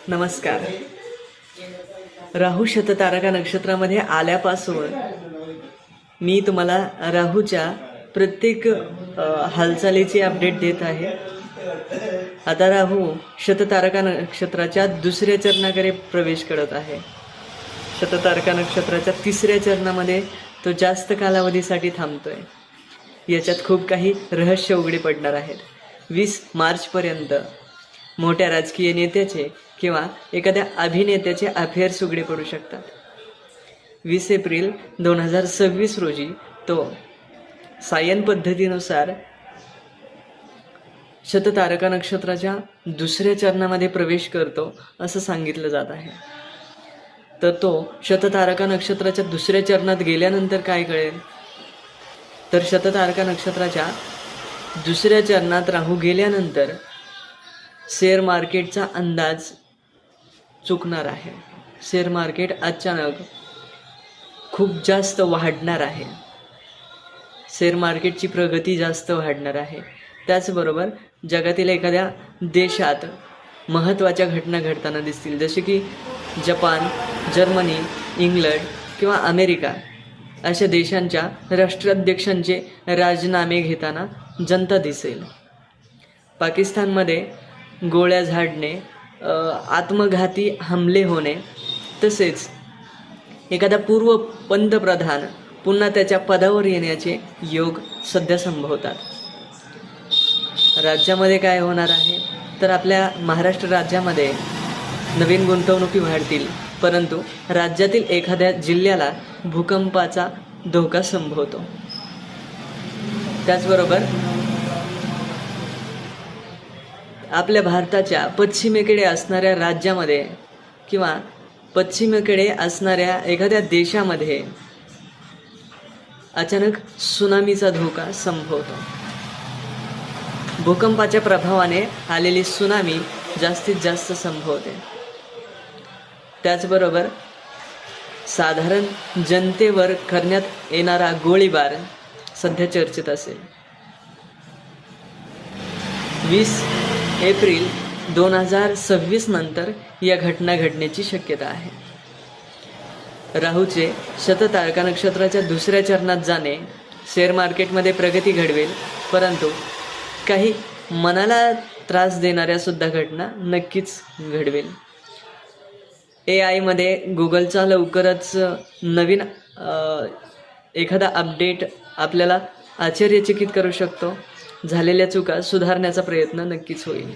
नमस्कार. राहू शततारका नक्षत्रामध्ये आल्यापासून मी तुम्हाला राहूच्या प्रत्येक हालचालीची अपडेट देत आहे. आता राहू शततारका नक्षत्राच्या दुसऱ्या चरणाकडे प्रवेश करत आहे. शततारका नक्षत्राच्या तिसऱ्या चरणामध्ये तो जास्त कालावधीसाठी थांबतोय. याच्यात खूप काही रहस्य उघडे पडणार आहेत. 20 मार्चपर्यंत मोठ्या राजकीय नेत्याचे किंवा एखाद्या अभिनेत्याचे अफेअर्स उघडे पडू शकतात. 20 एप्रिल 2026 रोजी तो सायन पद्धतीनुसार शततारका नक्षत्राच्या दुसऱ्या चरणामध्ये प्रवेश करतो असं सांगितलं जात आहे. तर तो शततारका नक्षत्राच्या दुसऱ्या चरणात गेल्यानंतर काय कळेल, तर शततारका नक्षत्राच्या दुसऱ्या चरणात राहू गेल्यानंतर शेअर मार्केटचा अंदाज चुकणार आहे. शेअर मार्केट अचानक खूप जास्त वाढणार आहे. शेअर मार्केटची प्रगती जास्त वाढणार आहे. त्याचबरोबर जगातील एखाद्या देशात महत्त्वाच्या घटना घडताना दिसतील, जसे की जपान, जर्मनी, इंग्लंड किंवा अमेरिका अशा देशांच्या राष्ट्राध्यक्षांचे राजीनामे घेताना जनता दिसेल. पाकिस्तानमध्ये गोळ्या झाडणे, आत्मघाती हमले होणे, तसेच एखादा पूर्व पंतप्रधान पुन्हा त्याच्या पदावर येण्याचे योग सध्या संभवतात. राज्यामध्ये काय होणार आहे, तर आपल्या महाराष्ट्र राज्यामध्ये नवीन गुंतवणुकी वाढतील, परंतु राज्यातील एखाद्या जिल्ह्याला भूकंपाचा धोका संभवतो. त्याचबरोबर आपल्या भारताच्या पश्चिमेकडे असणाऱ्या राज्यामध्ये किंवा पश्चिमेकडे असणाऱ्या एखाद्या देशामध्ये अचानक सुनामीचा धोका संभवतो. भूकंपाच्या प्रभावाने आलेली सुनामी जास्तीत जास्त संभवते. त्याचबरोबर साधारण जनतेवर करण्यात येणारा गोळीबार सध्या चर्चेत असेल. 20 एप्रिल 2026 नंतर या घटना घडण्याची शक्यता आहे. राहूचे शततारका नक्षत्राच्या दुसऱ्या चरणात जाणे शेअर मार्केटमध्ये प्रगती घडवेल, परंतु काही मनाला त्रास देणाऱ्या सुद्धा घटना नक्कीच घडवेल. AI मध्ये गुगलचा लवकरच नवीन एखादा अपडेट आपल्याला आश्चर्यचकित करू शकतो. झालेल्या चुका सुधारण्याचा प्रयत्न नक्कीच होईल.